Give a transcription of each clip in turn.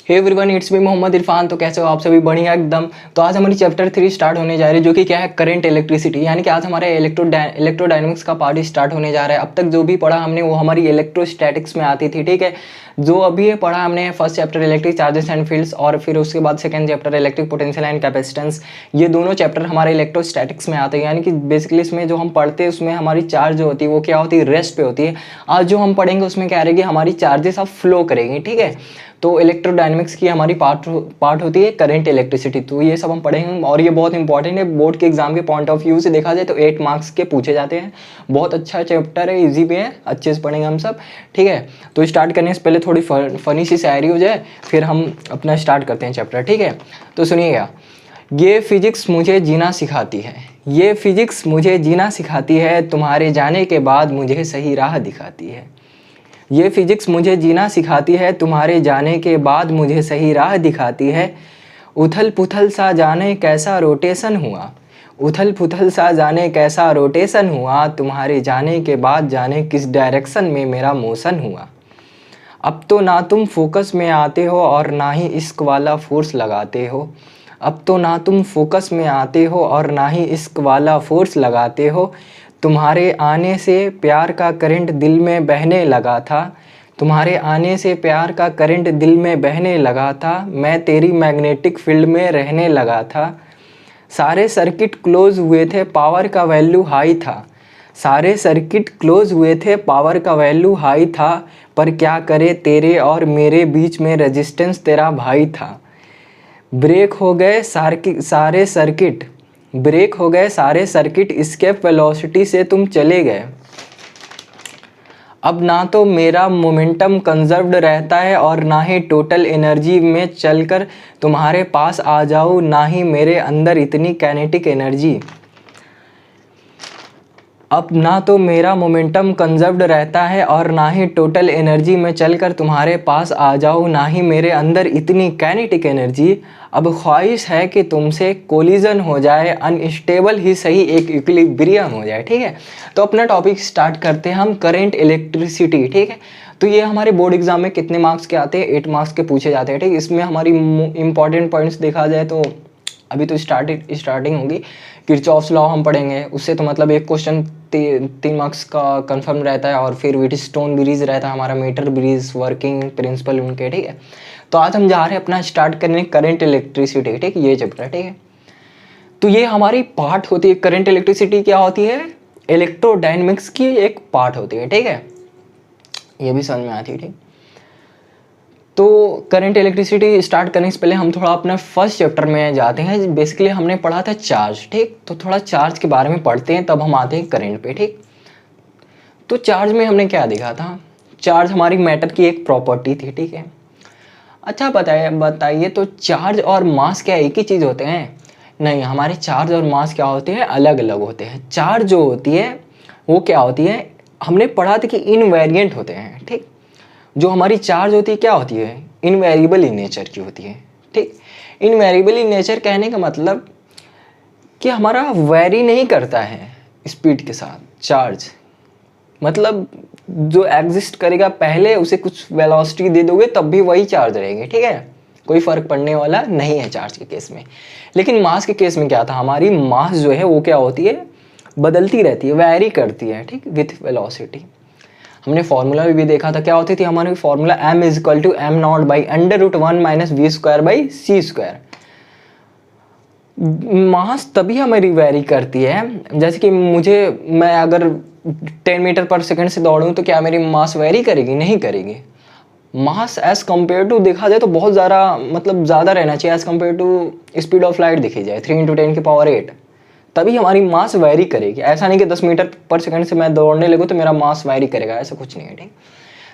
Hey everyone, it's me Mohammad Irfan. तो कैसे हो आप सभी? बढ़िया एकदम। तो आज हमारी चैप्टर 3 स्टार्ट होने जा रही है, जो कि क्या है, करंट इलेक्ट्रिसिटी। यानी कि आज हमारे इलेक्ट्रोडायनेमिक्स का पार्ट स्टार्ट होने जा रहा है। अब तक जो भी पढ़ा हमने वो हमारी इलेक्ट्रोस्टैटिक्स में आती थी, ठीक है। जो अभी ये पढ़ा हमने first chapter electric charges and fields, और फिर उसके बाद second chapter electric potential and capacitance. ये दोनों चैप्टर हमारे इलेक्ट्रोस्टैटिक्स में आते हैं। यानी कि बेसिकली इसमें जो हम पढ़ते हैं उसमें हमारी चार्ज जो होती है वो क्या होती है, रेस्ट पे होती है। आज जो हम पढ़ेंगे उसमें क्या रहेगी, हमारी चार्जेस अब फ्लो करेंगी, ठीक है। तो इलेक्ट्रोडायनेमिक्स की हमारी पार्ट होती है करंट इलेक्ट्रिसिटी। तो ये सब हम पढ़ेंगे और ये बहुत इंपॉर्टेंट है। बोर्ड के एग्जाम के पॉइंट ऑफ व्यू से देखा जाए तो 8 मार्क्स के पूछे जाते हैं। बहुत अच्छा चैप्टर है, इजी भी है, अच्छे से पढ़ेंगे हम सब, ठीक है। तो स्टार्ट करने से पहले थोड़ी फनी सी शायरी हो जाए, फिर हम अपना स्टार्ट करते हैं चैप्टर, ठीक है। तो सुनिएगा। ये फिजिक्स मुझे जीना सिखाती है, ये फिजिक्स मुझे जीना सिखाती है, तुम्हारे जाने के बाद मुझे सही राह दिखाती है। ये फिजिक्स मुझे जीना सिखाती है, तुम्हारे जाने के बाद मुझे सही राह दिखाती है। उथल पुथल सा जाने कैसा रोटेशन हुआ, उथल पुथल सा जाने कैसा रोटेशन हुआ, तुम्हारे जाने के बाद जाने किस डायरेक्शन में मेरा मोशन हुआ। अब तो ना तुम फोकस में आते हो और ना ही इश्क वाला फोर्स लगाते हो, अब तो ना तुम फोकस में आते हो और ना ही इश्क वाला फोर्स लगाते हो। तुम्हारे आने से प्यार का करंट दिल में बहने लगा था, तुम्हारे आने से प्यार का करंट दिल में बहने लगा था, मैं तेरी मैग्नेटिक फील्ड में रहने लगा था। सारे सर्किट क्लोज हुए थे, पावर का वैल्यू हाई था, सारे सर्किट क्लोज हुए थे, पावर का वैल्यू हाई था, पर क्या करे तेरे और मेरे बीच में रेजिस्टेंस तेरा भाई था। ब्रेक हो गए सारे सर्किट, ब्रेक हो गए सारे सर्किट, एस्केप वेलोसिटी से तुम चले गए। अब ना तो मेरा मोमेंटम कंजर्व्ड रहता है और ना ही टोटल एनर्जी में चलकर तुम्हारे पास आ जाऊँ, ना ही मेरे अंदर इतनी काइनेटिक एनर्जी। अब ना तो मेरा मोमेंटम कंजर्व्ड रहता है और ना ही टोटल एनर्जी में चलकर तुम्हारे पास आ जाऊँ, ना ही मेरे अंदर इतनी काइनेटिक एनर्जी। अब ख्वाहिश है कि तुमसे कोलिजन हो जाए, अनस्टेबल ही सही एक इक्विलिब्रियम हो जाए, ठीक है। तो अपना टॉपिक स्टार्ट करते हैं हम, करंट इलेक्ट्रिसिटी, ठीक है। तो ये हमारे बोर्ड एग्जाम में कितने मार्क्स के आते हैं, 8 मार्क्स के पूछे जाते हैं, ठीक। इसमें हमारी इंपॉर्टेंट पॉइंट्स देखा जाए तो अभी तो स्टार्टिंग होगी। किरचॉफ्स लॉ हम पढ़ेंगे, उससे तो मतलब एक क्वेश्चन 3 मार्क्स का कंफर्म रहता है। और फिर व्हीटस्टोन ब्रिज रहता है हमारा, मीटर ब्रिज, वर्किंग प्रिंसिपल उनके, ठीक है। तो आज हम जा रहे हैं अपना स्टार्ट करने करंट इलेक्ट्रिसिटी, ठीक है, ये चैप्टर, ठीक है। तो ये हमारी पार्ट होती है। करंट इलेक्ट्रिसिटी क्या होती है, इलेक्ट्रोडायनेमिक्स की एक पार्ट होती है, ठीक है। ये भी समझ में आती है, ठीक। तो करंट इलेक्ट्रिसिटी स्टार्ट करने से पहले हम थोड़ा अपना फर्स्ट चैप्टर में जाते हैं। बेसिकली हमने पढ़ा था चार्ज, ठीक। तो थोड़ा चार्ज के बारे में पढ़ते हैं, तब हम आते हैं करंट पे, ठीक। तो चार्ज में हमने क्या देखा था, चार्ज हमारी मैटर की एक प्रॉपर्टी थी, ठीक है। अच्छा बताइए तो चार्ज और मास क्या एक ही चीज़ होते हैं? नहीं, हमारे चार्ज और मास क्या होते हैं, अलग अलग होते हैं। चार्ज जो होती है वो क्या होती है, हमने पढ़ा था कि इनवेरिएंट होते हैं, ठीक। जो हमारी चार्ज होती है क्या होती है, इनवेरिएबल इन नेचर की होती है, ठीक। इनवेरिएबल इन नेचर कहने का मतलब कि हमारा वेरी नहीं करता है स्पीड के साथ। चार्ज मतलब जो एग्जिस्ट करेगा पहले उसे कुछ वेलोसिटी दे दोगे तब भी वही चार्ज रहेगी, ठीक है। कोई फर्क पड़ने वाला नहीं है चार्ज के केस में। लेकिन मास के केस में क्या था, हमारी मास जो है वो क्या होती है, बदलती रहती है, वेरी करती है, ठीक, विथ वेलोसिटी। हमने फॉर्मूला भी देखा था, क्या होती थी हमारी फॉर्मूला, m = m0/√1 - v²/c²। मास तभी हमारी वेरी करती है, जैसे कि मैं अगर 10 मीटर पर सेकंड से दौड़ूं तो क्या मेरी मास वेरी करेगी? नहीं करेगी। मास एज कम्पेयर टू देखा जाए तो बहुत ज़्यादा, मतलब ज़्यादा रहना चाहिए as compare to speed of light देखी जाए, 3 × 10⁸, तभी हमारी मास वेरी करेगी। ऐसा नहीं कि 10 मीटर पर सेकंड से मैं दौड़ने लगूँ तो मेरा मास वेरी करेगा, ऐसा कुछ नहीं है, ठीक।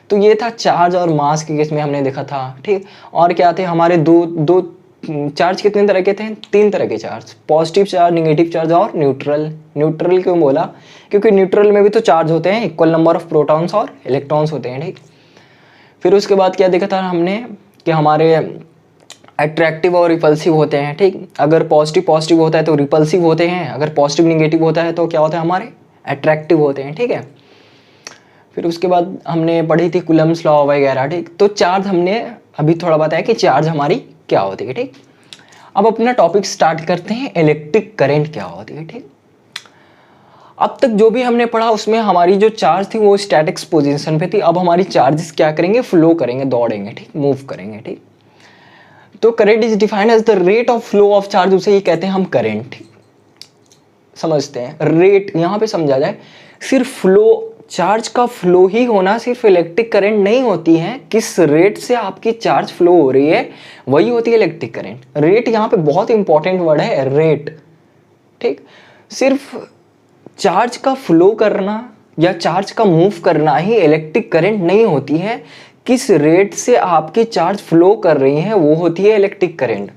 तो ये था चार्ज और मास के केस में हमने देखा था, ठीक। और क्या थे हमारे दो चार्ज कितने तरह के थे, 3 तरह के charge, positive charge, negative charge और न्यूट्रल। न्यूट्रल क्यों बोला, क्योंकि न्यूट्रल में भी तो चार्ज होते हैं, इक्वल नंबर ऑफ प्रोटॉन्स और इलेक्ट्रॉन्स होते हैं, ठीक। फिर उसके बाद क्या देखा था हमने कि हमारे अट्रैक्टिव और रिपल्सिव होते हैं, ठीक। अगर पॉजिटिव होता है तो रिपल्सिव होते हैं, अगर पॉजिटिव नेगेटिव होता है तो क्या होता है, हमारे अट्रैक्टिव होते हैं, ठीक है। फिर उसके बाद हमने पढ़ी थी कूलम्ब्स लॉ वगैरह, ठीक। तो चार्ज हमने अभी थोड़ा बताया कि चार्ज हमारी क्या होती है, ठीक। अब अपना टॉपिक स्टार्ट करते हैं, इलेक्ट्रिक करंट क्या होती है, ठीक। अब तक जो भी हमने पढ़ा उसमें हमारी जो चार्ज थी वो स्टैटिक्स पोजीशन पे थी। अब हमारी चार्जेस क्या करेंगे, फ्लो करेंगे, दौड़ेंगे, ठीक, मूव करेंगे, ठीक। तो current is defined as the rate of flow of charge, उसे ये कहते हैं हम करंट, ठीक। समझते हैं, रेट यहाँ पे समझा जाए, सिर्फ फ्लो, चार्ज का फ्लो ही होना सिर्फ इलेक्ट्रिक करंट नहीं होती है, किस रेट से आपकी चार्ज फ्लो हो रही है वही होती है इलेक्ट्रिक करंट। रेट यहाँ पे बहुत इंपॉर्टेंट वर्ड है, रेट, ठीक। सिर्फ चार्ज का फ्लो करना या चार्ज का मूव करना ही इलेक्ट्रिक करंट नहीं होती है, किस रेट से आपकी चार्ज फ्लो कर रही है वो होती है इलेक्ट्रिक करंट।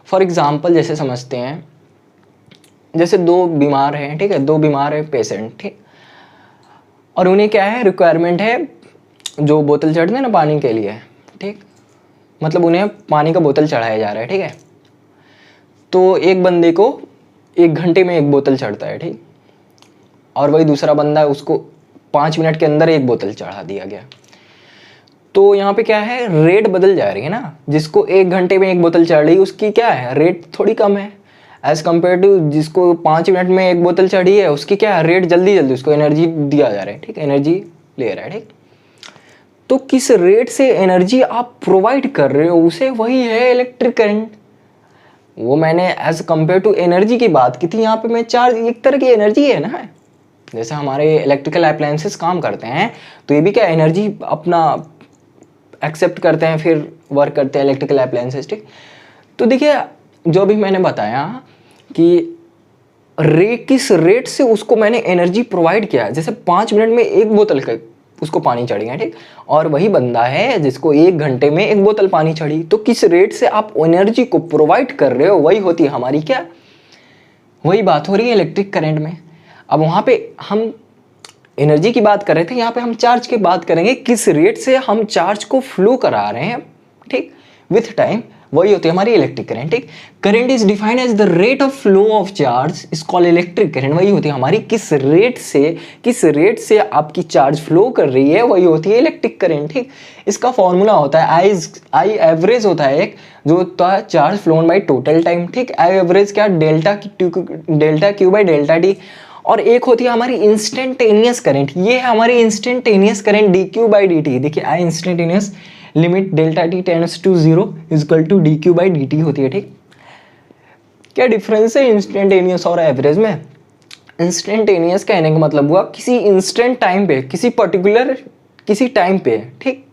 फॉर एग्जाम्पल जैसे समझते हैं, जैसे दो बीमार हैं, ठीक है, दो बीमार है पेशेंट, ठीक, और उन्हें क्या है, रिक्वायरमेंट है, जो बोतल चढ़ते हैं ना पानी के लिए, ठीक, मतलब उन्हें पानी का बोतल चढ़ाया जा रहा है, ठीक है। तो एक बंदे को 1 घंटे में 1 बोतल चढ़ता है, ठीक, और वही दूसरा बंदा है उसको 5 मिनट के अंदर 1 बोतल चढ़ा दिया गया। तो यहाँ पे क्या है, रेट बदल जा रही है ना, जिसको 1 घंटे में 1 बोतल चढ़ रही है उसकी क्या है, रेट थोड़ी कम है, एज कम्पेयर टू जिसको 5 मिनट में 1 बोतल चढ़ी है उसकी क्या है, रेट जल्दी जल्दी उसको एनर्जी दिया जा रहा है, ठीक, एनर्जी ले रहा है, ठीक। तो किस रेट से एनर्जी आप प्रोवाइड कर रहे हो उसे वही है इलेक्ट्रिक करंट। वो मैंने एज कम्पेयर टू एनर्जी की बात की थी, यहाँ पे मैं चार्ज एक तरह की एनर्जी है ना, जैसे हमारे इलेक्ट्रिकल अप्लायंसेस काम करते हैं तो ये भी क्या एनर्जी अपना एक्सेप्ट करते हैं, फिर वर्क करते हैं इलेक्ट्रिकल अप्लायंसेस, ठीक। तो देखिए जो भी मैंने बताया कि किस रेट से उसको मैंने एनर्जी प्रोवाइड किया, जैसे 5 मिनट में 1 बोतल का उसको पानी चढ़ेगा, ठीक, और वही बंदा है जिसको 1 घंटे में 1 बोतल पानी चढ़ी, तो किस रेट से आप एनर्जी को प्रोवाइड कर रहे हो वही होती है हमारी क्या, वही बात हो रही है इलेक्ट्रिक करंट में। अब वहाँ पे हम एनर्जी की बात कर रहे थे, यहाँ पे हम चार्ज की बात करेंगे, किस रेट से हम चार्ज को फ्लो करा रहे हैं, ठीक, विथ टाइम, वही होती है हमारी इलेक्ट्रिक करंट, ठीक। Current is defined as the rate of flow of charge is called electric current, वही होती है हमारी किस रेट से आपकी चार्ज फ्लो कर रही है वही होती है इलेक्ट्रिक करंट, ठीक। इसका फॉर्मूला होता है आई एवरेज होता है एक, जो होता है charge flown by total time, ठीक। आई एवरेज क्या, delta Q by delta T, और एक होती है हमारी इंस्टेंटेनियस करंट, ये है हमारी instantaneous current D Q by D T. देखिए I instantaneous limit delta T tends to 0 equal to D Q by D T होती है, ठीक। क्या डिफरेंस है इंस्टेंटेनियस और एवरेज में? इंस्टेंटेनियस कहने का मतलब हुआ किसी इंस्टेंट टाइम पे, किसी टाइम पे, ठीक,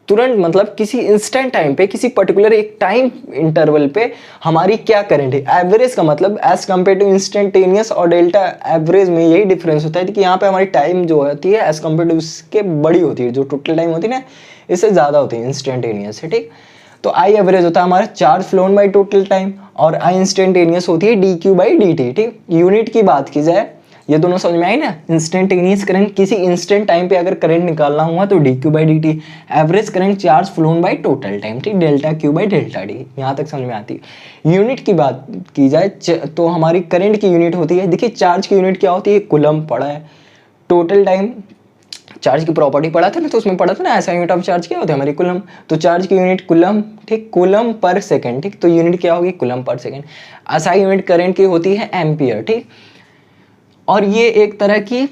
तुरंत, मतलब किसी इंस्टेंट टाइम पे, किसी पर्टिकुलर एक टाइम इंटरवल पे हमारी क्या करंट है। एवरेज का मतलब एज कम्पेयर टू इंस्टेंटेनियस और डेल्टा एवरेज में यही डिफरेंस होता है कि यहाँ पे हमारी टाइम जो होती है एज कम्पेयर टू उसके बड़ी होती है, जो टोटल टाइम होती है ना इससे ज़्यादा होती है इंस्टेंटेनियस है, ठीक। तो आई एवरेज होता है हमारा charge flown by total time, और आई इंस्टेंटेनियस होती है D Q by D T, ठीक। यूनिट की बात की जाए, ये दोनों समझ में आई ना, इंस्टेंटेनियस करंट किसी इंस्टेंट टाइम पे अगर करंट निकालना हुआ तो D Q by D T, average current charge flown by total time, ठीक, delta Q by delta D, यहाँ तक समझ में आती है। यूनिट की बात की जाए तो हमारी करंट की यूनिट होती है, देखिए चार्ज की यूनिट क्या होती है, कूलम पढ़ा है, टोटल टाइम चार्ज की प्रॉपर्टी पढ़ा था ना, तो उसमें पढ़ा था ना ऐसा यूनिट ऑफ चार्ज क्या होता है हमारी कूलम, तो चार्ज की यूनिट कूलम, ठीक, कूलम पर सेकंड, ठीक, तो यूनिट क्या होगी coulomb per second. SI unit current की होती है एम्पियर, ठीक, और ये एक तरह की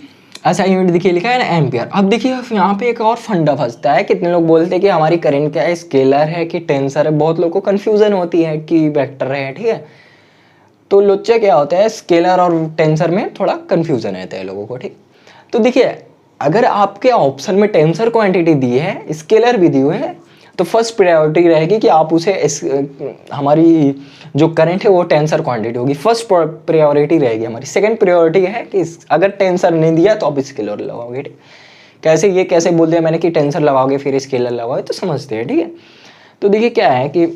ऐसा यूनिट देखिए लिखा है ना एम्पियर। अब देखिए यहाँ पे एक और फंडा फंसता है, कितने लोग बोलते हैं कि हमारी करंट क्या है, स्केलर है कि टेंसर है, बहुत लोगों को कन्फ्यूजन होती है कि वेक्टर है, ठीक है। तो लोच्चा क्या होता है, स्केलर और टेंसर में थोड़ा कन्फ्यूजन रहता है लोगों को, ठीक। तो देखिए अगर आपके ऑप्शन में टेंसर क्वांटिटी दी है, स्केलर भी दी हुई है, तो फर्स्ट प्रायोरिटी रहेगी कि आप उसे हमारी जो करंट है वो टेंसर क्वांटिटी होगी, फर्स्ट प्रायोरिटी रहेगी हमारी। सेकंड प्रायोरिटी है कि अगर टेंसर नहीं दिया तो आप स्केलर लगाओगे, ठीक। कैसे, ये कैसे बोल दिया मैंने कि टेंसर लगाओगे फिर स्केलर लगाओगे, तो समझते हैं, ठीक है। तो देखिए क्या है कि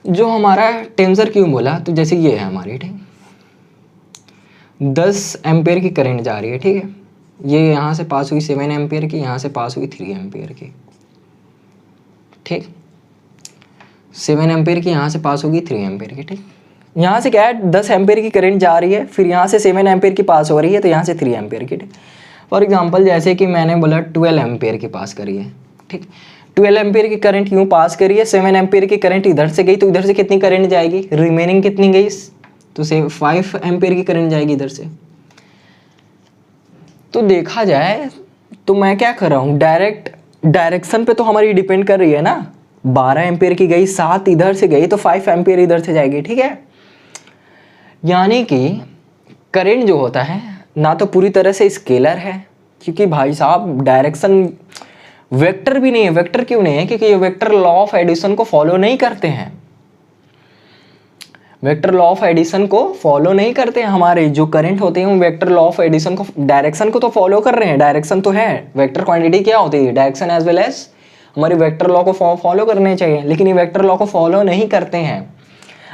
जो हमारा टेंसर क्यों बोला, तो जैसे ये है हमारी, ठीक, 10 एम्पेयर की करंट जा रही है, ठीक है, ये यहाँ से पास हुई 7 एम्पेयर की, यहाँ से पास हुई 3 एम्पेयर की, ठीक, 7 एम्पेयर की यहाँ से पास होगी 3 एम्पेयर की, ठीक। यहाँ से क्या है 10 एम्पेयर की करंट जा रही है, फिर यहाँ से 7 एम्पेयर की पास हो रही है, तो यहाँ से 3 एम्पेयर की, ठीक। फॉर एग्जांपल जैसे कि मैंने बोला 12 एम्पियर की पास करी है, ठीक, 12 एम्पियर की करंट यूँ पास करी है, 7 एम्पियर की करंट इधर से गई, तो इधर से कितनी करंट जाएगी, रिमेनिंग कितनी गई, तो से 5 एम्पियर की करंट जाएगी इधर से। तो देखा जाए तो मैं क्या कर रहा हूँ, डायरेक्शन पे तो हमारी डिपेंड कर रही है ना, 12 एम्पियर की गई, 7 इधर से गई, तो 5 एम्पियर इधर से जाएगी, ठीक है। यानी कि करंट जो होता है ना तो पूरी तरह से स्केलर है, क्योंकि भाई साहब डायरेक्शन वेक्टर भी नहीं है। वेक्टर क्यों नहीं है, क्योंकि ये वेक्टर लॉ ऑफ एडिशन को फॉलो नहीं करते हैं, वेक्टर लॉ ऑफ एडिशन को फॉलो नहीं करते हैं। हमारे जो करंट होते हैं वो वेक्टर लॉ ऑफ एडिशन को, डायरेक्शन को तो फॉलो कर रहे हैं, डायरेक्शन तो है, वेक्टर क्वांटिटी क्या होती है, डायरेक्शन एज वेल एज हमारे वेक्टर लॉ को फॉलो करने चाहिए, लेकिन ये वेक्टर लॉ को फॉलो नहीं करते हैं।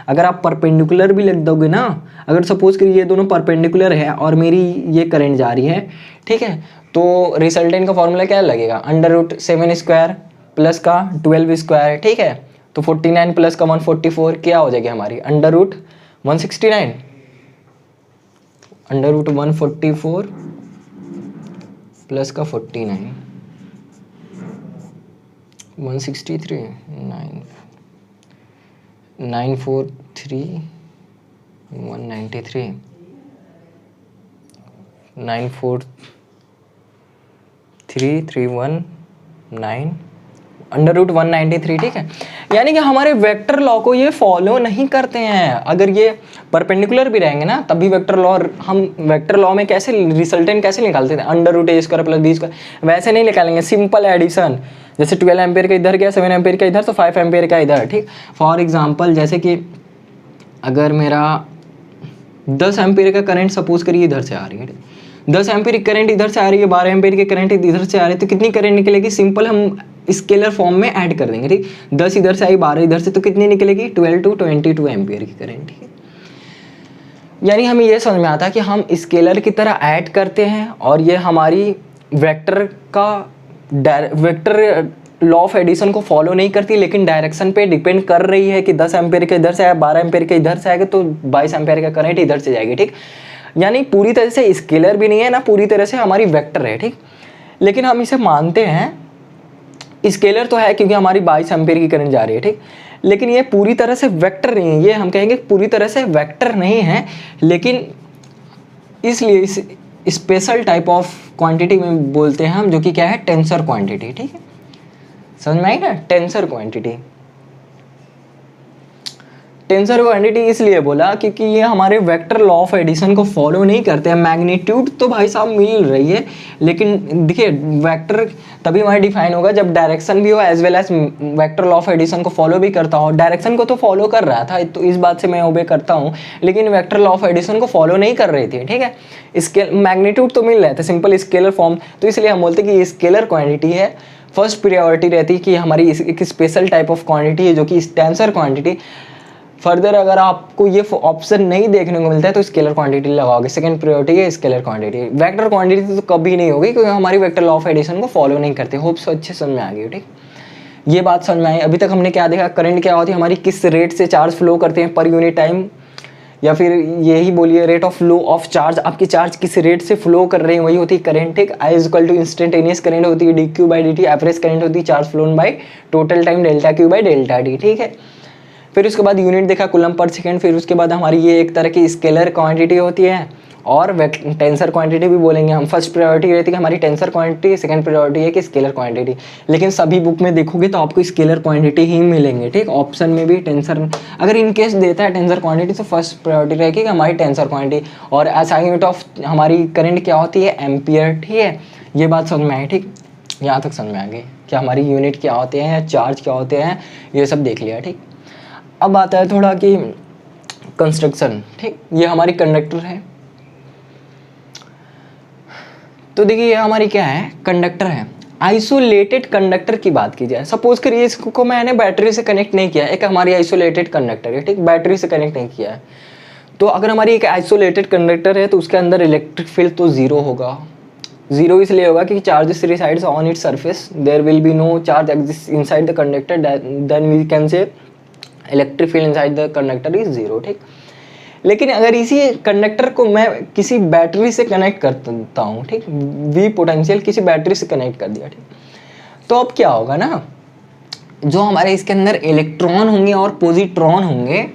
अगर आप परपेंडिकुलर भी लिख दोगे ना, अगर सपोज करिए ये दोनों परपेंडिकुलर है और मेरी ये करंट जा रही है, ठीक है, तो रिजल्टेंट का फॉर्मूला क्या लगेगा, √7² प्लस का 12 स्क्वायर, ठीक है, तो 49 प्लस का 144 क्या हो जाएगी हमारी, √169, √144 प्लस का 49, 163, 943, 193, 943,319 √193, ठीक है। यानी कि हमारे वेक्टर लॉ को ये फॉलो नहीं करते हैं। अगर ये परपेंडिकुलर भी रहेंगे ना तब भी वेक्टर लॉ, हम वेक्टर लॉ में कैसे रिजल्टेंट कैसे निकालते थे, √a² प्लस b², वैसे नहीं निकालेंगे, सिंपल एडिशन। जैसे 12 एम्पियर का इधर गया, 7 एम्पियर का इधर, तो 5 एम्पियर का इधर, ठीक। फॉर एग्जाम्पल जैसे कि अगर मेरा 10 एम्पियर का करंट सपोज करिए इधर से आ रही है, 10 एम्पियर की करंट इधर से आ रही है, 12 एम्पियर की करंट इधर से आ रही है, तो कितनी करंट निकलेगी, सिंपल हम स्केलर फॉर्म में ऐड कर देंगे, ठीक। 10 इधर से आई, 12 इधर से, तो कितनी निकलेगी, 12 to 22 एम्पियर की करंट, ठीक है। यानी हमें ये समझ में आता है कि हम स्केलर की तरह ऐड करते हैं और ये हमारी वेक्टर लॉ ऑफ एडिशन को फॉलो नहीं करती, लेकिन डायरेक्शन पे डिपेंड कर रही है कि 10 एम्पियर के इधर से आया, 12 एम्पियर के इधर से आएगा, तो 22 एम्पियर का करंट इधर से जाएगी, ठीक। यानी पूरी तरह से स्केलर भी नहीं है ना, पूरी तरह से हमारी वेक्टर है, ठीक। लेकिन हम इसे मानते हैं स्केलर तो है क्योंकि हमारी 22 एम्पियर की करंट जा रही है, ठीक। लेकिन ये पूरी तरह से वेक्टर नहीं है, ये हम कहेंगे पूरी तरह से वेक्टर नहीं है, लेकिन इसलिए इस स्पेशल टाइप ऑफ क्वांटिटी में बोलते हैं हम, जो कि क्या है, टेंसर क्वांटिटी, ठीक है। समझ में आई ना, टेंसर क्वांटिटी। टेंसर क्वांटिटी इसलिए बोला क्योंकि ये हमारे वेक्टर लॉ ऑफ एडिशन को फॉलो नहीं करते हैं। मैग्नीट्यूड तो भाई साहब मिल रही है, लेकिन देखिए वेक्टर तभी हमारा डिफाइन होगा जब डायरेक्शन भी हो as well as vector law of addition को फॉलो भी करता हो। डायरेक्शन को तो फॉलो कर रहा था, तो इस बात से मैं ओबे करता हूँ, लेकिन वेक्टर लॉ ऑफ एडिशन को फॉलो नहीं कर रही थी, ठीक है। स्केल मैग्नीट्यूड तो मिल रहे थे, सिंपल स्केलर फॉर्म, तो इसलिए हम बोलते हैं कि ये स्केलर क्वांटिटी है। फर्स्ट प्रायोरिटी रहती है कि हमारी एक स्पेशल टाइप ऑफ क्वांटिटी है जो कि टेंसर क्वांटिटी। फर्दर अगर आपको ये ऑप्शन नहीं देखने को मिलता है तो स्केलर क्वांटिटी लगाओगे, सेकंड प्रायोरिटी है स्केलर क्वांटिटी। वेक्टर क्वांटिटी तो कभी नहीं होगी क्योंकि हमारी वेक्टर लॉ ऑफ एडिशन को फॉलो नहीं करते। होप सो अच्छे समझ में आ गई, ठीक। ये बात समझ में आई। अभी तक हमने क्या देखा, करंट क्या होती है हमारी, किस रेट से चार्ज फ्लो करते हैं पर यूनिट टाइम, या फिर यही बोलिए rate of flow of charge, आपकी चार्ज किस रेट से फ्लो कर रही है वही होती है करंट, ठीक। I equal to instantaneous current होती है dq/dt, एवरेज करंट होती है charge flown by total time ΔQ/ΔT, ठीक है। फिर उसके बाद यूनिट देखा कूलम पर सेकेंड, फिर उसके बाद हमारी ये एक तरह की स्केलर क्वांटिटी होती है और टेंसर क्वांटिटी भी बोलेंगे हम। फर्स्ट प्रायोरिटी रहती है हमारी टेंसर क्वांटिटी, सेकंड प्रायोरिटी है कि स्केलर क्वांटिटी। लेकिन सभी बुक में देखोगे तो आपको स्केलर क्वांटिटी ही मिलेंगे, ठीक। ऑप्शन में भी टेंसर अगर इन केस देता है टेंसर क्वांटिटी तो फर्स्ट प्रायोरिटी रहेगी कि हमारी टेंसर क्वांटिटी। और एस आई यूनिट ऑफ हमारी करंट क्या होती है, एम्पियर, ठीक है। ये बात समझ में आई, ठीक। यहाँ तक समझ में आ गई कि हमारी यूनिट क्या होते हैं या चार्ज क्या होते हैं, ये सब देख लिया, ठीक। अब आता है थोड़ा कि कंस्ट्रक्शन, ठीक। ये हमारी कंडक्टर है, तो देखिए ये हमारी क्या है, कंडक्टर है। आइसोलेटेड कंडक्टर की बात की जाए, सपोज करिए इसको मैंने बैटरी से कनेक्ट नहीं किया, एक हमारी आइसोलेटेड कंडक्टर है, ठीक। बैटरी से कनेक्ट नहीं किया है, तो अगर हमारी एक आइसोलेटेड कंडक्टर है तो उसके अंदर इलेक्ट्रिक फील्ड तो जीरो होगा। जीरो इसलिए होगा क्योंकि charges resides on its surface, there will be no charge exist inside the conductor, then we can say electric field inside the conductor is zero, ठीक। लेकिन अगर इसी कंडक्टर को मैं किसी बैटरी से कनेक्ट करता हूँ, ठीक, वी पोटेंशियल किसी बैटरी से कनेक्ट कर दिया, ठीक, तो अब क्या होगा ना, जो हमारे इसके अंदर इलेक्ट्रॉन होंगे और पॉजिट्रॉन होंगे,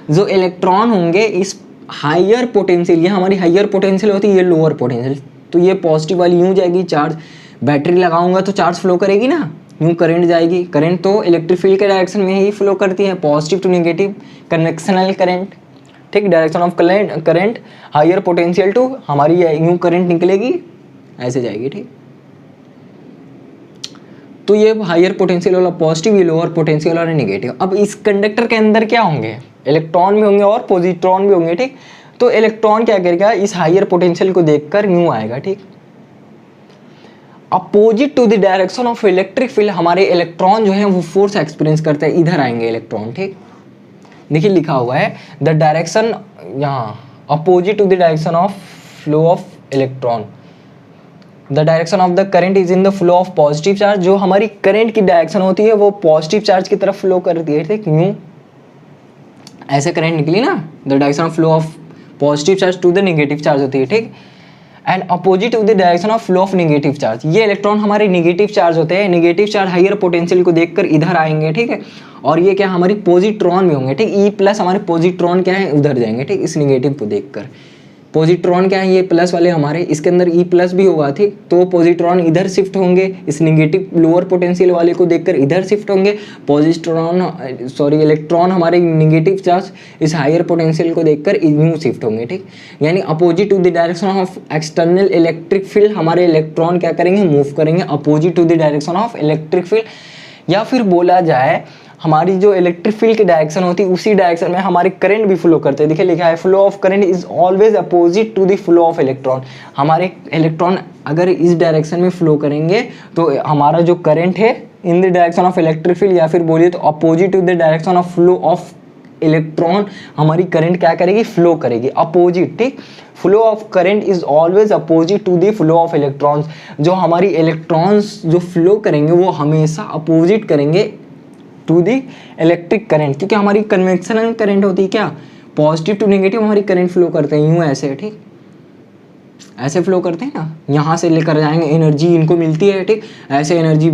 जो इलेक्ट्रॉन होंगे इस हायर पोटेंशियल, ये हमारी हायर पोटेंशियल होती है, ये लोअर पोटेंशियल, तो ये पॉजिटिव वाली यूँ जाएगी, चार्ज बैटरी लगाऊंगा तो चार्ज फ्लो करेगी ना, यूँ करंट जाएगी, करंट तो इलेक्ट्रिक फील्ड के डायरेक्शन में ही फ्लो करती है, positive to negative conventional current, ठीक, direction of current higher potential to, हमारी यूँ करंट निकलेगी ऐसे जाएगी, ठीक। तो ये हायर पोटेंशियल वाला पॉजिटिव, ये लोअर पोटेंशियल वाला नेगेटिव। अब इस कंडक्टर के अंदर क्या होंगे, इलेक्ट्रॉन भी होंगे और पॉजिट्रॉन भी होंगे, ठीक। तो इलेक्ट्रॉन क्या करेगा, इस हायर पोटेंशियल को देखकर यूं आएगा, ठीक, opposite to the direction of electric field, हमारे इलेक्ट्रॉन जो है वो फोर्स एक्सपीरियंस करते हैं, इधर आएंगे इलेक्ट्रॉन, ठीक। देखिए लिखा हुआ है द डायरेक्शन, यहाँ opposite to the direction of flow of electron, the direction of the current is in the flow of positive charge, जो हमारी करंट की डायरेक्शन होती है वो पॉजिटिव चार्ज की तरफ फ्लो करती है, ठीक, यूं ऐसे करंट निकली ना, the direction of flow of positive charge to the negative charge होती है, ठीक, and opposite to the direction of flow of negative charge, ये इलेक्ट्रॉन हमारे नेगेटिव चार्ज होते हैं, नेगेटिव चार्ज हायर पोटेंशियल को देखकर इधर आएंगे, ठीक है, और ये क्या हमारी पॉजिट्रॉन भी होंगे, ठीक, ई प्लस हमारे पॉजिट्रॉन क्या है उधर जाएंगे, ठीक, इस नेगेटिव को देखकर, पॉजिट्रॉन क्या है ये प्लस वाले हमारे, इसके अंदर ई प्लस भी होगा, ठीक, तो पॉजिट्रॉन इधर शिफ्ट होंगे, इस नेगेटिव लोअर पोटेंशियल वाले को देखकर इधर शिफ्ट होंगे, इलेक्ट्रॉन हमारे नेगेटिव चार्ज इस हायर पोटेंशियल को देखकर यूं शिफ्ट होंगे, ठीक, यानी opposite to the direction of external electric field, हमारे इलेक्ट्रॉन क्या करेंगे, मूव करेंगे opposite to the direction of electric field, या फिर बोला जाए हमारी जो इलेक्ट्रिक फील्ड की डायरेक्शन होती है उसी डायरेक्शन में हमारे करंट भी फ्लो करते हैं। देखिए लिखा है flow of current is always opposite to the flow of electron, हमारे इलेक्ट्रॉन अगर इस डायरेक्शन में फ्लो करेंगे तो हमारा जो करंट है in the direction of electric field, या फिर बोलिए तो opposite to the direction of flow of electron, हमारी करंट क्या करेगी, फ्लो करेगी अपोजिट, ठीक। Flow of current is always opposite to the flow of electrons, जो हमारी इलेक्ट्रॉन्स जो फ्लो करेंगे वो हमेशा अपोजिट करेंगे टू दी इलेक्ट्रिक करंट, क्योंकि हमारी कन्वेंशनल करंट होती है क्या, पॉजिटिव टू नेगेटिव हमारी करंट फ्लो करते हैं यूँ ऐसे, ठीक, ऐसे फ्लो करते हैं ना, यहाँ से लेकर जाएंगे एनर्जी इनको मिलती है, ठीक, ऐसे एनर्जी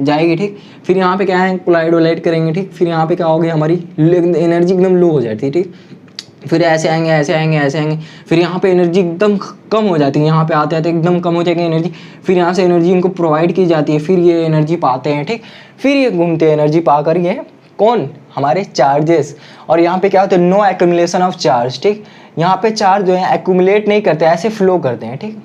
जाएगी, ठीक, फिर यहाँ पे क्या है कोलाइड वोलाइड करेंगे, ठीक, फिर यहाँ पे क्या होगी हमारी एनर्जी एकदम लो हो जाती है, ठीक, फिर ऐसे आएंगे ऐसे आएंगे ऐसे आएंगे, फिर यहाँ पे एनर्जी एकदम कम हो जाती है, यहाँ पे आते आते एकदम कम हो जाएगी एनर्जी, फिर यहाँ से एनर्जी इनको प्रोवाइड की जाती है, फिर ये एनर्जी पाते हैं, ठीक, फिर ये घूमते हैं एनर्जी पाकर, ये कौन, हमारे चार्जेस, और यहाँ पे क्या होता है नो एक्यूमुलेशन ऑफ चार्ज, ठीक, यहाँ पे चार्ज जो है एक्यूमुलेट नहीं करते, ऐसे फ्लो करते हैं, ठीक,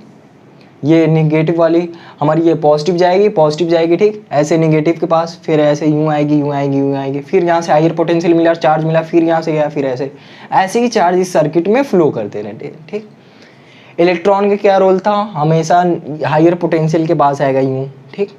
ये नेगेटिव वाली हमारी ये पॉजिटिव जाएगी, ठीक, ऐसे नेगेटिव के पास, फिर ऐसे यूँ आएगी यूँ आएगी यूँ आएगी, फिर यहाँ से हायर पोटेंशियल मिला चार्ज मिला, फिर यहाँ से गया, फिर ऐसे ही चार्ज इस सर्किट में फ्लो करते रहते हैं, ठीक। इलेक्ट्रॉन का क्या रोल था, हमेशा हायर पोटेंशियल के पास आएगा यूँ, ठीक,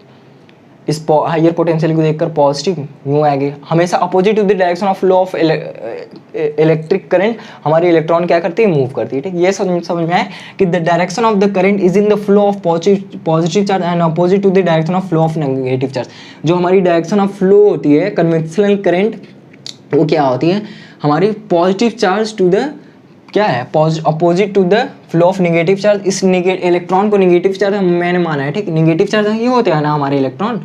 इस हायर पोटेंशियल को देखकर पॉजिटिव यूँ आएगी, हमेशा opposite to the direction of flow of electric current, हमारी इलेक्ट्रॉन क्या करती है मूव करती है, ठीक। ये समझ में आए कि the direction of the current is in the flow of positive charge and opposite to the direction of flow of negative charge, जो हमारी डायरेक्शन ऑफ फ्लो होती है कन्वेंशनल करंट वो क्या होती है, हमारी पॉजिटिव चार्ज टू द क्या है opposite to the flow of negative charge, इस इलेक्ट्रॉन को नेगेटिव चार्ज मैंने माना है, ठीक, नेगेटिव चार्ज ये होते हैं ना हमारे इलेक्ट्रॉन,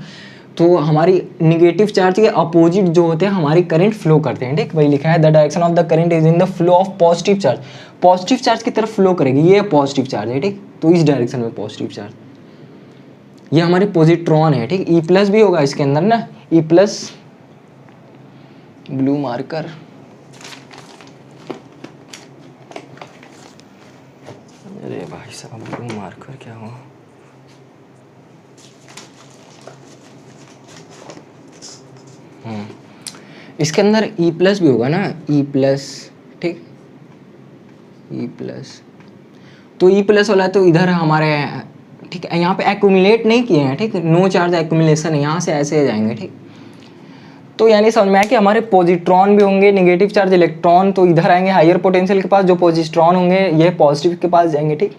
तो हमारी नेगेटिव चार्ज के अपोजिट जो होते हैं हमारी करंट फ्लो करते हैं, ठीक, वही लिखा है the direction of the current is in the flow of positive charge की तरफ फ्लो करेगी, ये पॉजिटिव चार्ज है, ठीक, तो इस डायरेक्शन में पॉजिटिव चार्ज, ये हमारे पॉजिट्रॉन है, ठीक, ई प्लस भी होगा इसके अंदर ना, ई प्लस ब्लू मार्कर, अरे भाई साहब ब्लू मार्कर क्या हुआ, इसके अंदर ई प्लस भी होगा ना, ई प्लस, ठीक, ई प्लस, तो ई प्लस वाला तो इधर हमारे, ठीक है, यहाँ पे एक्यूमुलेट नहीं किए हैं, ठीक, नो चार्ज एक्यूमुलेशन है, यहाँ से ऐसे जाएंगे, ठीक, तो यानी समझ में आया कि हमारे पॉजिट्रॉन भी होंगे, नेगेटिव चार्ज इलेक्ट्रॉन तो इधर आएंगे हायर पोटेंशियल के पास, जो पॉजिट्रॉन होंगे ये पॉजिटिव के पास जाएंगे, ठीक,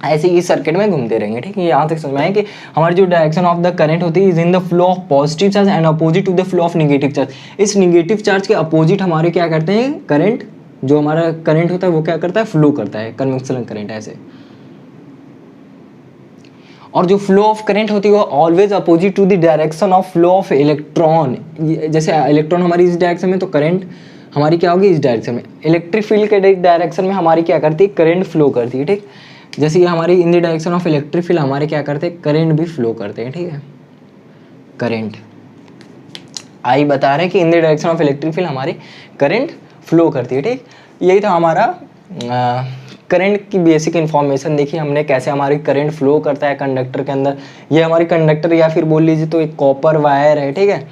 ऐसे ही सर्किट में घूमते रहेंगे, ठीक है। यहाँ तक समझ में आए कि हमारी जो डायरेक्शन ऑफ द करंट होती है is in the flow of positive charge and opposite to the flow of negative charge, इस नेगेटिव चार्ज के अपोजिट हमारे क्या करते हैं करंट जो हमारा करंट होता है वो क्या करता है, फ्लो करता है, कन्वेंशनल करंट ऐसे। और जो फ्लो ऑफ करंट होती है वो always opposite to the direction of flow of electron. जैसे इलेक्ट्रॉन हमारी इस डायरेक्शन में, तो करंट हमारी क्या होगी, इस डायरेक्शन में। इलेक्ट्रिक फील्ड के डायरेक्शन में हमारी क्या करती है, करंट फ्लो करती है, ठीक। जैसे ये हमारी इन the direction of electric field हमारे क्या करते हैं, करंट भी फ्लो करते हैं, ठीक है। करंट आई बता रहे हैं कि इन the direction of electric field हमारी करंट फ्लो करती है, ठीक। यही था हमारा करंट की बेसिक इन्फॉर्मेशन। देखिए हमने कैसे हमारी करंट फ्लो करता है कंडक्टर के अंदर। ये हमारी कंडक्टर या फिर बोल लीजिए तो एक कॉपर वायर है, ठीक है,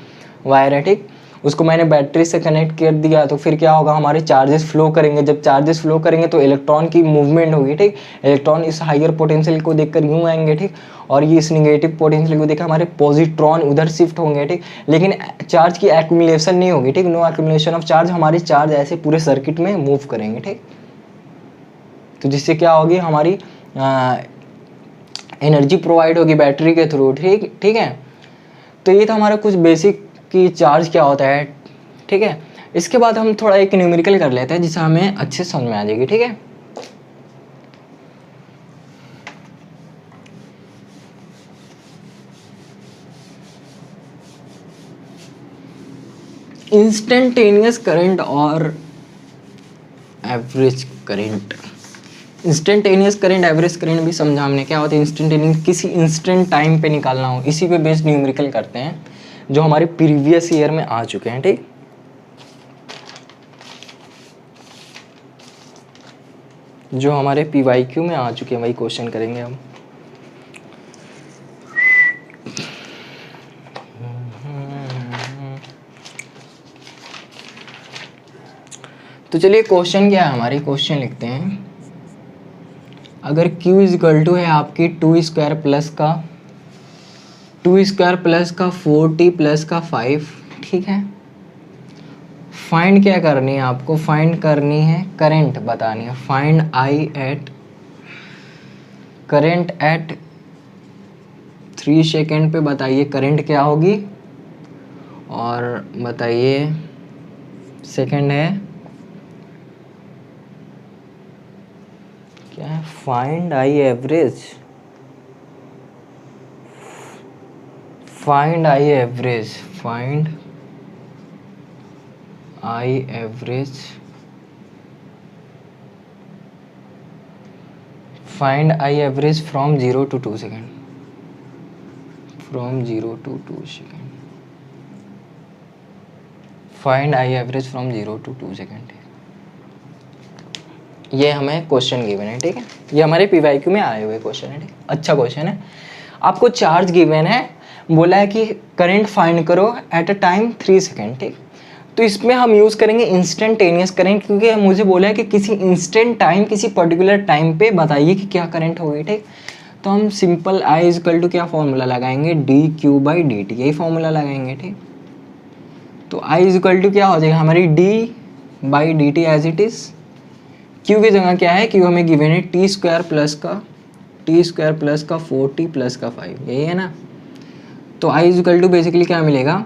वायर है, ठीक। उसको मैंने बैटरी से कनेक्ट कर दिया, तो फिर क्या होगा, हमारे चार्जेस फ्लो करेंगे। जब चार्जेस फ्लो करेंगे तो इलेक्ट्रॉन की मूवमेंट होगी, ठीक। इलेक्ट्रॉन इस हायर पोटेंशियल को देखकर यूँ आएंगे, ठीक, और ये इस निगेटिव पोटेंशियल को देखकर हमारे पॉजिट्रॉन उधर शिफ्ट होंगे, ठीक। लेकिन चार्ज की एक्यूमुलेशन नहीं होगी, ठीक, नो एक्यूमुलेशन ऑफ चार्ज। हमारी चार्ज ऐसे पूरे सर्किट में मूव करेंगे, ठीक। तो जिससे क्या होगी, हमारी एनर्जी प्रोवाइड होगी बैटरी के थ्रू, ठीक, ठीक है। तो ये था हमारा कुछ बेसिक कि चार्ज क्या होता है, ठीक है। इसके बाद हम थोड़ा एक न्यूमेरिकल कर लेते हैं जिससे हमें अच्छे समझ में आ जाएगी, ठीक है। इंस्टेंटेनियस करंट और average current. Instantaneous current, average current भी समझा हमने क्या होता है। इंस्टेंटेनियस किसी इंस्टेंट टाइम पे निकालना हो, इसी पे बेस्ड न्यूमेरिकल करते हैं जो हमारे प्रीवियस ईयर में आ चुके हैं, ठीक। जो हमारे PYQ में आ चुके हैं वही क्वेश्चन करेंगे हम। तो चलिए क्वेश्चन क्या है हमारी, क्वेश्चन लिखते हैं। अगर Q इक्वल टू है आपकी 2 स्क्वायर प्लस का 4t प्लस का 5, ठीक है। फाइंड क्या करनी है आपको, फाइंड करनी है करंट बतानी है। Find I at current eight 3 second पे बताइए करंट क्या होगी, और बताइए सेकेंड है क्या है, find I average. Find I average, find I average, find I average from 0 to 2 second, from 0 to 2 second. Find I average from 0 to 2 second. ये हमें क्वेश्चन गिवन है, ठीक है। ये हमारे PYQ में आए हुए क्वेश्चन है, ठीक। अच्छा क्वेश्चन है। आपको चार्ज गिवन है, बोला है कि करंट फाइंड करो एट अ टाइम 3 सेकेंड, ठीक। तो इसमें हम यूज़ करेंगे इंस्टेंटेनियस करंट, क्योंकि मुझे बोला है कि किसी इंस्टेंट टाइम, किसी पर्टिकुलर टाइम पे बताइए कि क्या करंट होगी, ठीक। तो हम सिंपल I इक्वल टू क्या फॉर्मूला लगाएंगे, dQ/dt, यही फॉर्मूला लगाएंगे, ठीक। तो I इक्वल टू क्या हो जाएगा हमारी d/dt as it is. Q की जगह क्या है, Q हमें गिवन है t स्क्वायर प्लस का 4t प्लस का 5, यही है ना। तो I इक्वल टू बेसिकली क्या मिलेगा,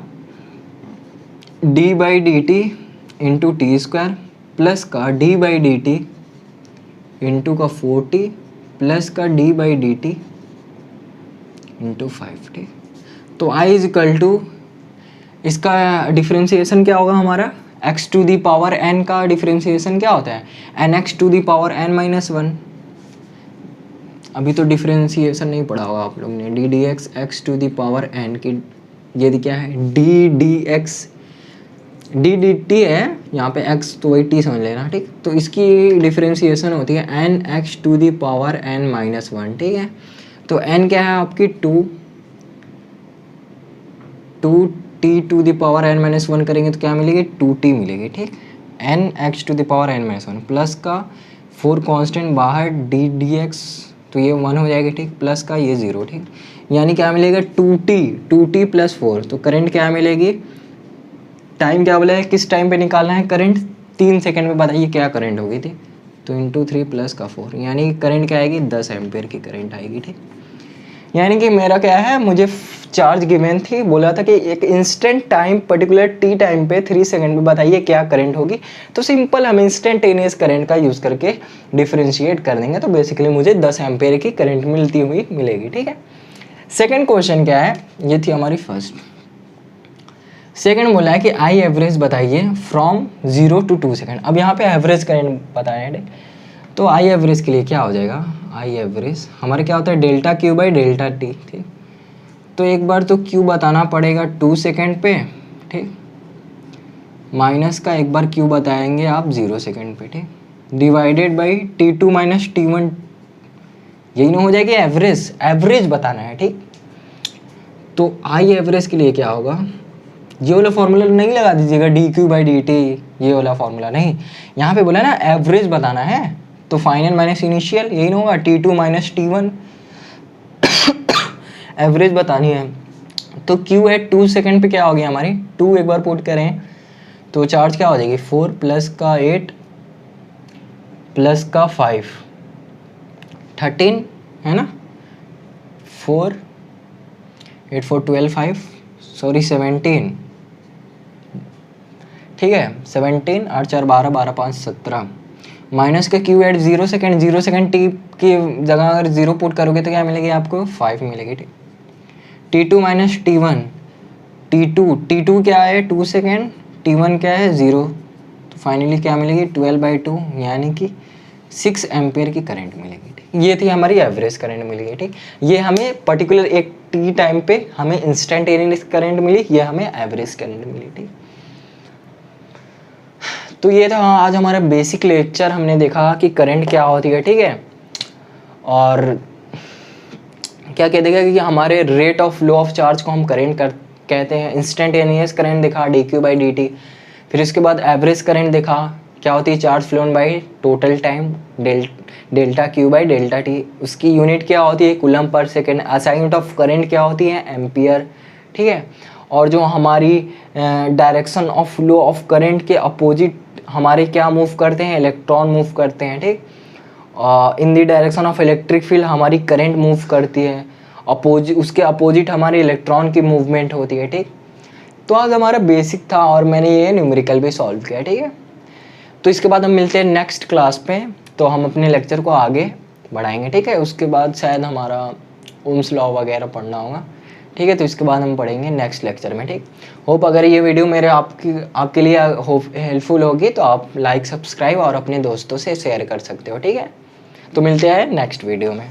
d/dt into T square plus का d/dt इंटू का 4t प्लस का d/dt इंटू 5, ठीक। तो I इक्वल टू इसका डिफ्रेंशिएशन क्या होगा हमारा, x to the power n का डिफ्रेंशिएशन क्या होता है, nx to the power n-1। अभी तो डिफ्रेंशिएशन नहीं पढ़ा होगा आप लोग ने, ddx x to the power n की, ये क्या है ddx, ddt है यहाँ पे x तो वही t समझ लेना, ठीक। तो इसकी डिफ्रेंशिएशन होती है nx to the power n-1, ठीक है। तो n क्या है आपकी 2t to the power n-1 करेंगे तो क्या मिलेगी, 2t मिलेगी, ठीक। nx to the power n-1 plus का 4 कांस्टेंट बाहर ddx, तो ये 1 हो जाएगी, ठीक, प्लस का ये 0, ठीक। यानी क्या मिलेगा 2t प्लस 4। तो करंट क्या मिलेगी, टाइम क्या बोला है, किस टाइम पे निकालना है करंट, 3 सेकेंड में बताइए क्या करंट होगी, ठीक। तो इंटू 3 प्लस का 4, यानी करंट क्या आएगी, 10 एम्पेयर की करंट आएगी, ठीक। यानी कि मेरा क्या है, मुझे चार्ज गिवन थी, बोला था कि एक instant time particular T time पे 3 सेकंड में बताइए क्या करंट होगी। तो सिंपल हम इंस्टेंटेनियस करंट का यूज़ करके डिफरेंशिएट कर देंगे, तो बेसिकली मुझे 10 एम्पेयर की करंट मिलती हुई मिलेगी। ठीक है, सेकेंड क्वेश्चन क्या है, ये थी हमारी फर्स्ट। सेकंड बोला है कि आई एवरेज बताइए फ्रॉम 0 to 2 सेकंड। अब यहाँ पे एवरेज करंट बताया है, तो आई एवरेज के लिए क्या हो जाएगा, आई एवरेज हमारे क्या होता है delta Q by delta T. ठीक, तो एक बार तो क्यू बताना पड़ेगा 2 सेकंड पे, ठीक, माइनस का एक बार क्यू बताएंगे आप 0 सेकंड पे, ठीक, divided by T2 minus T1, यही ना हो जाएगी एवरेज, एवरेज बताना है। ठीक, तो आई एवरेज के लिए क्या होगा, ये वाला फॉर्मूला नहीं लगा दीजिएगा dq बाई dt, ये वाला फॉर्मूला नहीं, यहाँ पे बोला ना एवरेज बताना है, तो फाइनल माइनस इनिशियल यही ना होगा T2 माइनस T1, एवरेज बतानी है। तो q एट 2 सेकंड पे क्या होगी हमारी, 2 एक बार पुट करें तो चार्ज क्या हो जाएगी 4 प्लस का 8 प्लस का 5 13 है ना, 4 8 4 12 5 सॉरी 17, ठीक है 17 8 4 12 12 5 17, माइनस का q at 0 second, 0 second t की जगह अगर 0 पुट करोगे तो क्या मिलेगी आपको 5 मिलेगी। ठीक, T2 माइनस T1, T2 क्या है 2 सेकेंड, T1 क्या है 0, तो फाइनली क्या मिलेगी 12/2 यानी कि 6 एम्पेयर की करंट मिलेगी। ठीक, ये थी हमारी एवरेज करंट मिलेगी। ठीक, ये हमें पर्टिकुलर एक टी टाइम पे हमें इंस्टेंटेनियस करंट मिली, ये हमें एवरेज करंट मिली। ठीक, तो ये था आज हमारा बेसिक लेक्चर, हमने देखा कि करंट क्या होती है। ठीक है, और क्या कहते हैं कि हमारे rate of flow of charge को हम करंट कहते हैं, इंस्टेंटेनियस करंट देखा dq बाई dt, फिर इसके बाद एवरेज करंट देखा क्या होती है charge flown by total time delta Q by delta T, उसकी यूनिट क्या होती है कूलम पर सेकेंड, ऐसा यूनिट ऑफ करंट क्या होती है एम्पियर। ठीक है, और जो हमारी direction of flow of current के अपोजिट हमारे क्या मूव करते हैं, इलेक्ट्रॉन मूव करते हैं। ठीक, इन the direction of electric field हमारी करंट मूव करती है, उसके अपोजिट हमारी इलेक्ट्रॉन की मूवमेंट होती है। ठीक, तो आज हमारा बेसिक था और मैंने ये न्यूमेरिकल भी सॉल्व किया। ठीक है, तो इसके बाद हम मिलते हैं नेक्स्ट क्लास पे, तो हम अपने लेक्चर को आगे बढ़ाएंगे। ठीक है, उसके बाद शायद हमारा ओम्स लॉ वगैरह पढ़ना होगा। ठीक है, तो इसके बाद हम पढ़ेंगे नेक्स्ट लेक्चर में। ठीक, होप अगर ये वीडियो मेरे आपके लिए हेल्पफुल होगी तो आप लाइक सब्सक्राइब और अपने दोस्तों से शेयर कर सकते हो। ठीक है, तो मिलते हैं नेक्स्ट वीडियो में।